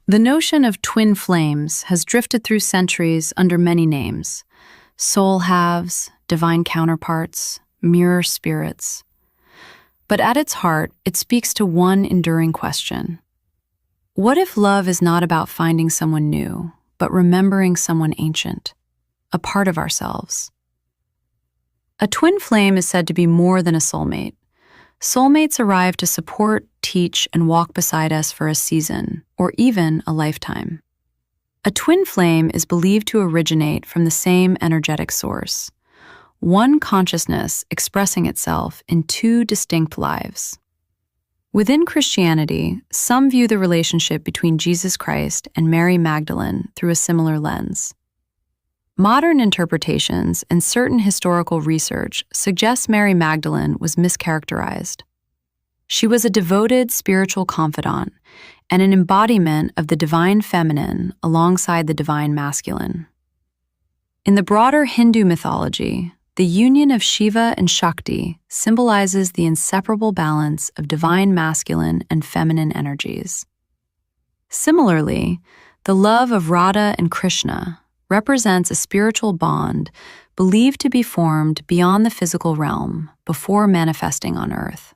The notion of twin flames has drifted through centuries under many names: soul halves, divine counterparts, mirror spirits. But at its heart, it speaks to one enduring question. What if love is not about finding someone new, but remembering someone ancient, a part of ourselves? A twin flame is said to be more than a soulmate. Soulmates arrive to support, teach, and walk beside us for a season, or even a lifetime. A twin flame is believed to originate from the same energetic source, one consciousness expressing itself in two distinct lives. Within Christianity, some view the relationship between Jesus Christ and Mary Magdalene through a similar lens. Modern interpretations and certain historical research suggest Mary Magdalene was mischaracterized. She was a devoted spiritual confidant and an embodiment of the divine feminine alongside the divine masculine. In the broader Hindu mythology, the union of Shiva and Shakti symbolizes the inseparable balance of divine masculine and feminine energies. Similarly, the love of Radha and Krishna represents a spiritual bond believed to be formed beyond the physical realm before manifesting on earth.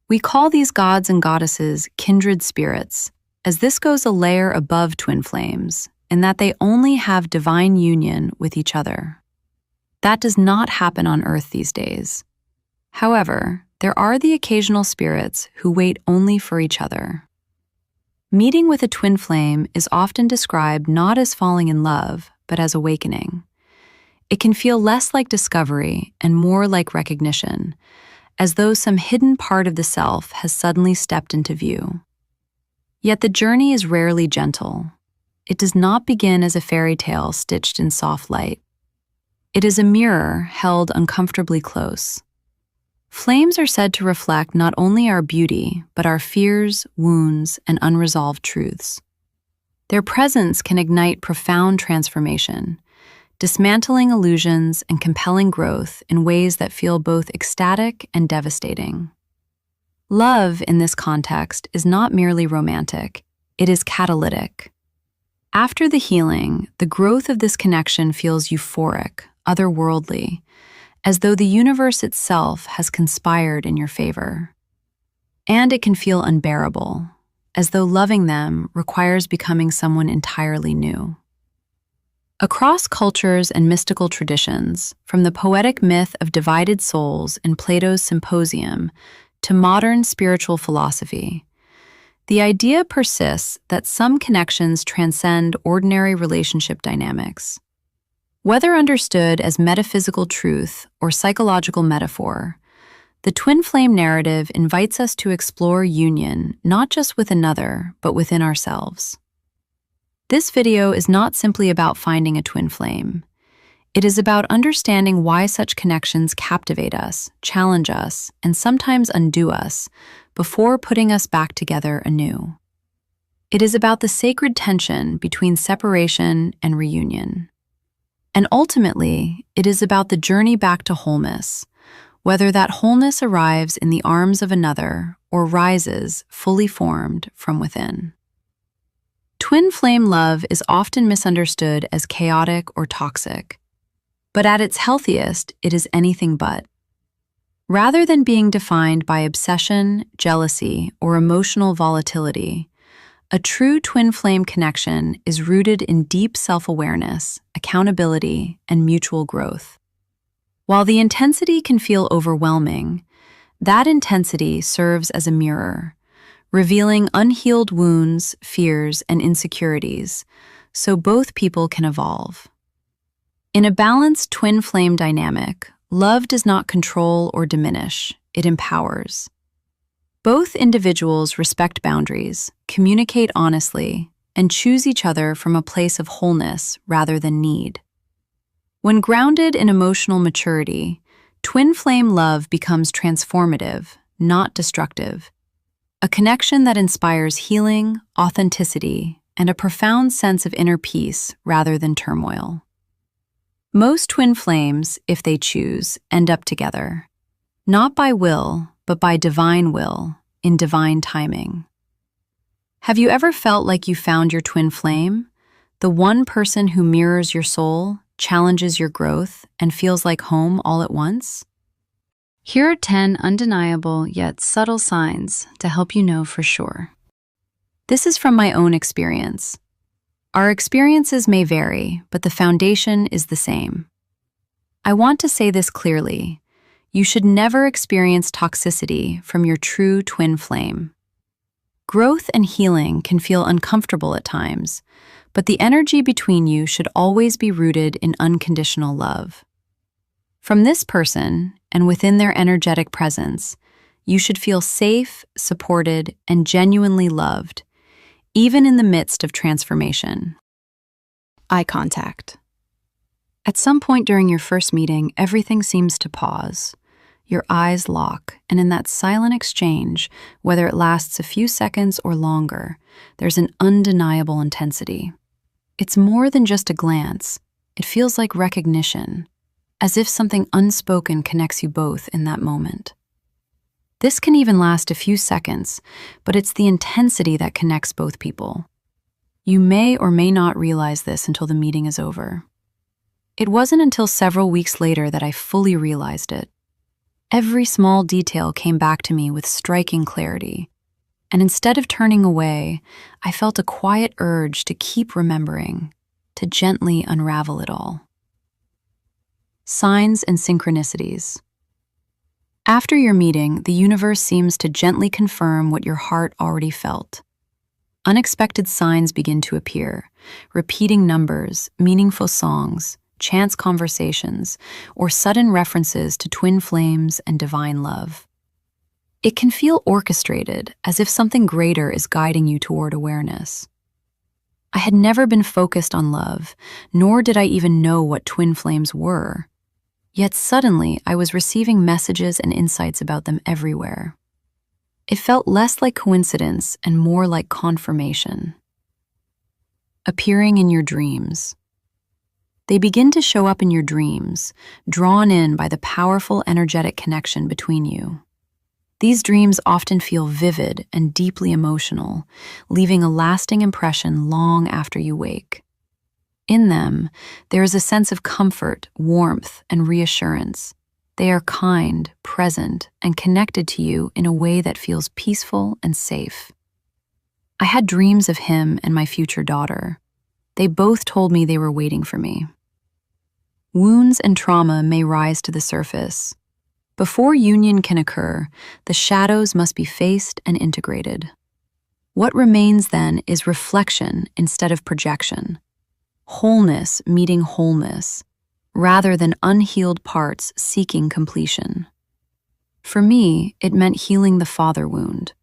We call these gods and goddesses kindred spirits, as this goes a layer above twin flames in that they only have divine union with each other. That does not happen on earth these days. However, there are the occasional spirits who wait only for each other. Meeting with a twin flame is often described not as falling in love, but as awakening. It can feel less like discovery and more like recognition, as though some hidden part of the self has suddenly stepped into view. Yet the journey is rarely gentle. It does not begin as a fairy tale stitched in soft light. It is a mirror held uncomfortably close. Flames are said to reflect not only our beauty, but our fears, wounds, and unresolved truths. Their presence can ignite profound transformation, dismantling illusions and compelling growth in ways that feel both ecstatic and devastating. Love, in this context, is not merely romantic, it is catalytic. After the healing, the growth of this connection feels euphoric, otherworldly, as though the universe itself has conspired in your favor. And it can feel unbearable, as though loving them requires becoming someone entirely new. Across cultures and mystical traditions, from the poetic myth of divided souls in Plato's Symposium to modern spiritual philosophy, the idea persists that some connections transcend ordinary relationship dynamics. Whether understood as metaphysical truth or psychological metaphor, the twin flame narrative invites us to explore union not just with another, but within ourselves. This video is not simply about finding a twin flame. It is about understanding why such connections captivate us, challenge us, and sometimes undo us before putting us back together anew. It is about the sacred tension between separation and reunion. And ultimately, it is about the journey back to wholeness, whether that wholeness arrives in the arms of another or rises fully formed from within. Twin flame love is often misunderstood as chaotic or toxic, but at its healthiest, it is anything but. Rather than being defined by obsession, jealousy, or emotional volatility, a true twin flame connection is rooted in deep self-awareness, accountability, and mutual growth. While the intensity can feel overwhelming, that intensity serves as a mirror, revealing unhealed wounds, fears, and insecurities, so both people can evolve. In a balanced twin flame dynamic, love does not control or diminish, it empowers. Both individuals respect boundaries, communicate honestly, and choose each other from a place of wholeness rather than need. When grounded in emotional maturity, twin flame love becomes transformative, not destructive, a connection that inspires healing, authenticity, and a profound sense of inner peace rather than turmoil. Most twin flames, if they choose, end up together, not by will, but by divine will, in divine timing. Have you ever felt like you found your twin flame? The one person who mirrors your soul, challenges your growth, and feels like home all at once? Here are 10 undeniable yet subtle signs to help you know for sure. This is from my own experience. Our experiences may vary, but the foundation is the same. I want to say this clearly. You should never experience toxicity from your true twin flame. Growth and healing can feel uncomfortable at times, but the energy between you should always be rooted in unconditional love. From this person, and within their energetic presence, you should feel safe, supported, and genuinely loved, even in the midst of transformation. Eye contact. At some point during your first meeting, everything seems to pause. Your eyes lock, and in that silent exchange, whether it lasts a few seconds or longer, there's an undeniable intensity. It's more than just a glance. It feels like recognition, as if something unspoken connects you both in that moment. This can even last a few seconds, but it's the intensity that connects both people. You may or may not realize this until the meeting is over. It wasn't until several weeks later that I fully realized it. Every small detail came back to me with striking clarity, and instead of turning away, I felt a quiet urge to keep remembering, to gently unravel it all. Signs and synchronicities. After your meeting, the universe seems to gently confirm what your heart already felt. Unexpected signs begin to appear, repeating numbers, meaningful songs, chance conversations, or sudden references to twin flames and divine love. It can feel orchestrated, as if something greater is guiding you toward awareness. I had never been focused on love, nor did I even know what twin flames were. Yet suddenly, I was receiving messages and insights about them everywhere. It felt less like coincidence and more like confirmation. Appearing in your dreams. They begin to show up in your dreams, drawn in by the powerful energetic connection between you. These dreams often feel vivid and deeply emotional, leaving a lasting impression long after you wake. In them, there is a sense of comfort, warmth, and reassurance. They are kind, present, and connected to you in a way that feels peaceful and safe. I had dreams of him and my future daughter. They both told me they were waiting for me. Wounds and trauma may rise to the surface. Before union can occur, the shadows must be faced and integrated. What remains then is reflection instead of projection, wholeness meeting wholeness, rather than unhealed parts seeking completion. For me, it meant healing the father wound,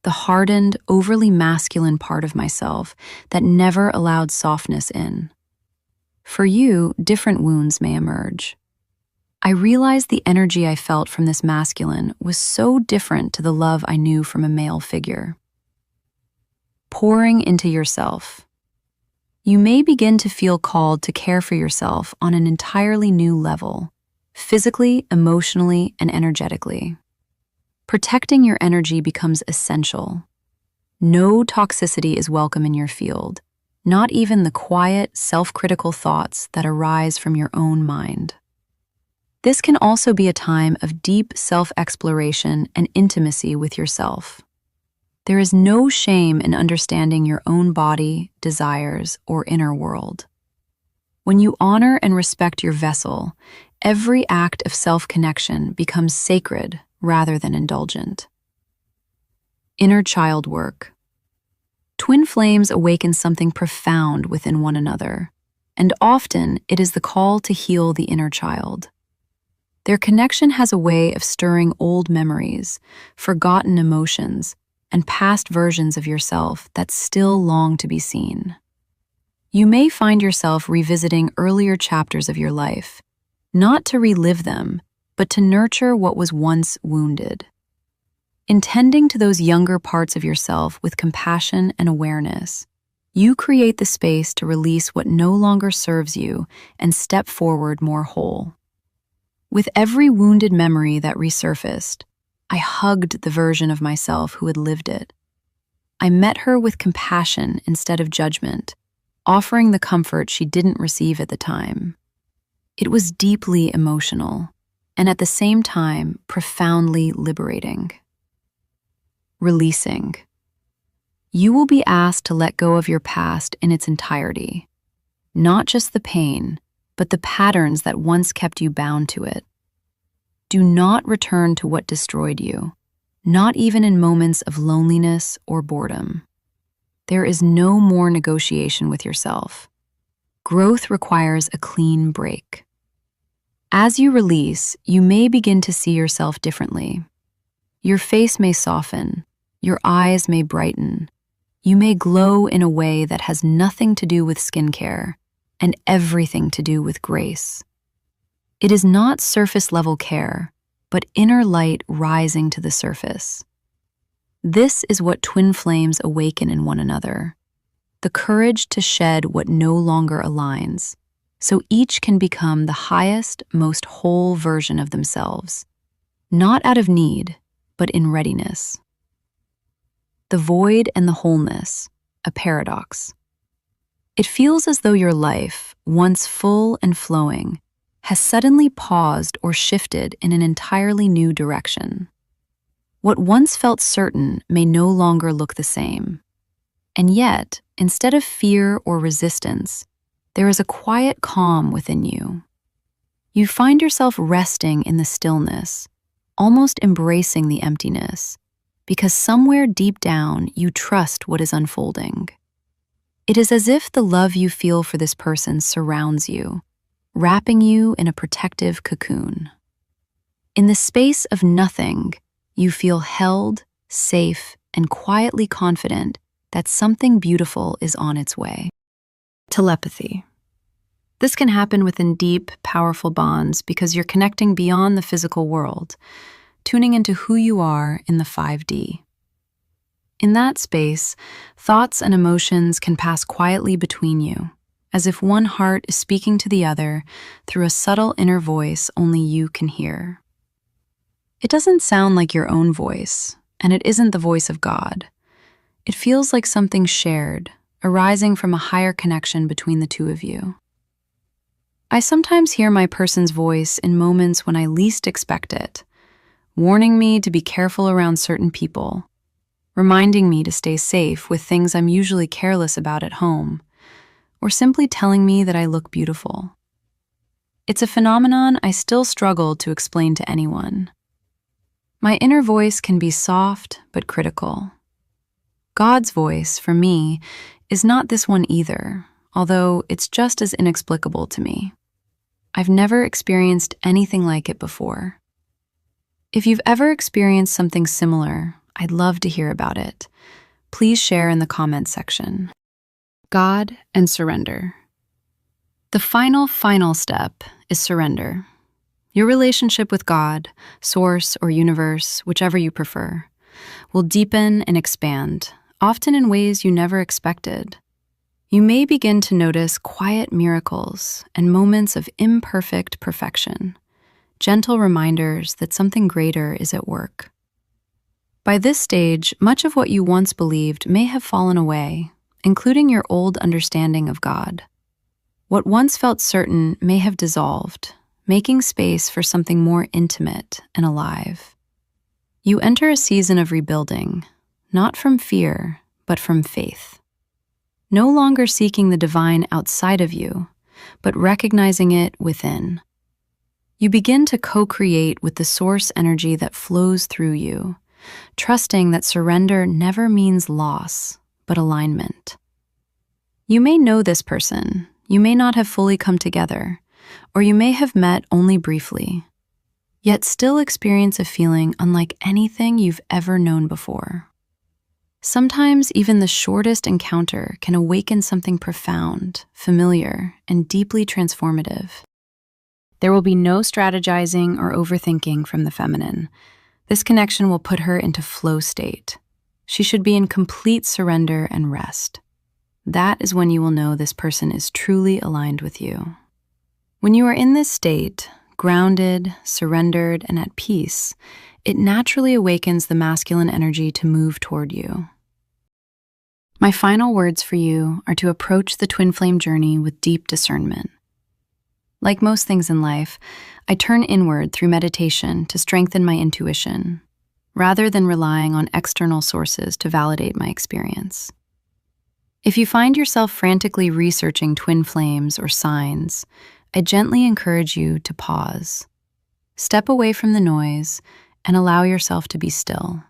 the hardened, overly masculine part of myself that never allowed softness in. For you, different wounds may emerge. I realized the energy I felt from this masculine was so different to the love I knew from a male figure. Pouring into yourself. You may begin to feel called to care for yourself on an entirely new level, physically, emotionally, and energetically. Protecting your energy becomes essential. No toxicity is welcome in your field, not even the quiet, self-critical thoughts that arise from your own mind. This can also be a time of deep self-exploration and intimacy with yourself. There is no shame in understanding your own body, desires, or inner world. When you honor and respect your vessel, every act of self-connection becomes sacred rather than indulgent. Inner child work. Twin flames awaken something profound within one another, and often it is the call to heal the inner child. Their connection has a way of stirring old memories, forgotten emotions, and past versions of yourself that still long to be seen. You may find yourself revisiting earlier chapters of your life, not to relive them, but to nurture what was once wounded. In tending to those younger parts of yourself with compassion and awareness, you create the space to release what no longer serves you and step forward more whole. With every wounded memory that resurfaced, I hugged the version of myself who had lived it. I met her with compassion instead of judgment, offering the comfort she didn't receive at the time. It was deeply emotional, and at the same time, profoundly liberating. Releasing. You will be asked to let go of your past in its entirety, not just the pain, but the patterns that once kept you bound to it. Do not return to what destroyed you, not even in moments of loneliness or boredom. There is no more negotiation with yourself. Growth requires a clean break. As you release, you may begin to see yourself differently. Your face may soften, your eyes may brighten. You may glow in a way that has nothing to do with skincare and everything to do with grace. It is not surface-level care, but inner light rising to the surface. This is what twin flames awaken in one another: the courage to shed what no longer aligns, so each can become the highest, most whole version of themselves, not out of need, but in readiness. The void and the wholeness, a paradox. It feels as though your life, once full and flowing, has suddenly paused or shifted in an entirely new direction. What once felt certain may no longer look the same. And yet, instead of fear or resistance, there is a quiet calm within you. You find yourself resting in the stillness, almost embracing the emptiness, because somewhere deep down you trust what is unfolding. It is as if the love you feel for this person surrounds you, wrapping you in a protective cocoon. In the space of nothing, you feel held, safe, and quietly confident that something beautiful is on its way. Telepathy. This can happen within deep, powerful bonds because you're connecting beyond the physical world, tuning into who you are in the 5D. In that space, thoughts and emotions can pass quietly between you, as if one heart is speaking to the other through a subtle inner voice only you can hear. It doesn't sound like your own voice, and it isn't the voice of God. It feels like something shared, arising from a higher connection between the two of you. I sometimes hear my person's voice in moments when I least expect it, warning me to be careful around certain people, reminding me to stay safe with things I'm usually careless about at home, or simply telling me that I look beautiful. It's a phenomenon I still struggle to explain to anyone. My inner voice can be soft but critical. God's voice, for me, is not this one either, although it's just as inexplicable to me. I've never experienced anything like it before. If you've ever experienced something similar, I'd love to hear about it. Please share in the comments section. God and surrender. The final step is surrender. Your relationship with God, source or universe, whichever you prefer, will deepen and expand, often in ways you never expected. You may begin to notice quiet miracles and moments of imperfect perfection, gentle reminders that something greater is at work. By this stage, much of what you once believed may have fallen away, including your old understanding of God. What once felt certain may have dissolved, making space for something more intimate and alive. You enter a season of rebuilding, not from fear, but from faith. No longer seeking the divine outside of you, but recognizing it within. You begin to co-create with the source energy that flows through you, trusting that surrender never means loss, but alignment. You may know this person, you may not have fully come together, or you may have met only briefly, yet still experience a feeling unlike anything you've ever known before. Sometimes even the shortest encounter can awaken something profound, familiar, and deeply transformative. There will be no strategizing or overthinking from the feminine. This connection will put her into flow state. She should be in complete surrender and rest. That is when you will know this person is truly aligned with you. When you are in this state, grounded, surrendered, and at peace, it naturally awakens the masculine energy to move toward you. My final words for you are to approach the twin flame journey with deep discernment. Like most things in life, I turn inward through meditation to strengthen my intuition, rather than relying on external sources to validate my experience. If you find yourself frantically researching twin flames or signs, I gently encourage you to pause. Step away from the noise and allow yourself to be still.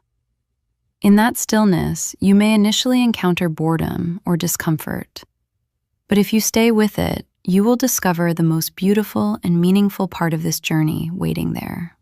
In that stillness, you may initially encounter boredom or discomfort, but if you stay with it, you will discover the most beautiful and meaningful part of this journey waiting there.